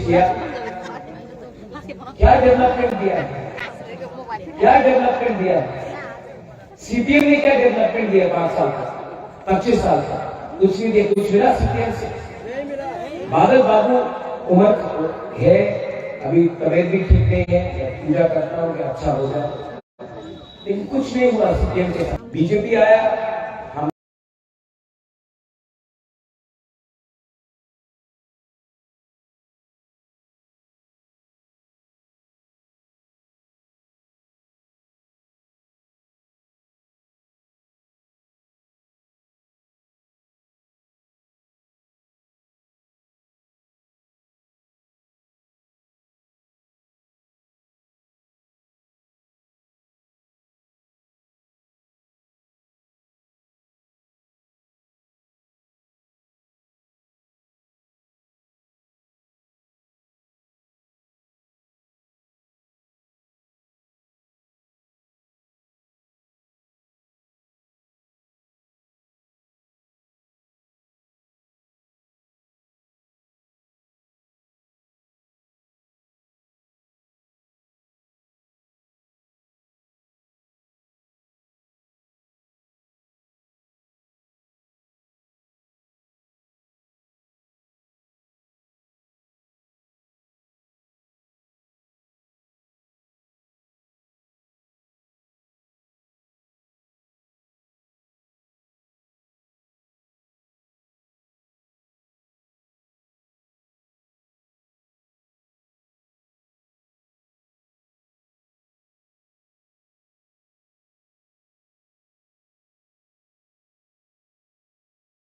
किया? क्या डेवलपमेंट दिया है? क्या डेवलपमेंट दिया है? सीपीएम ने क्या डेवलपमेंट दिया 5 साल का, 25 साल का? कुछ नहीं दिया। कुछ मिला सीपीएम से? बादल बाबू उम्र है, अभी तबीयत भी ठीक नहीं है, पूजा करता हूँ कि अच्छा हो जाए, लेकिन कुछ नहीं हुआ सीपीएम के साथ। बीजेपी आया,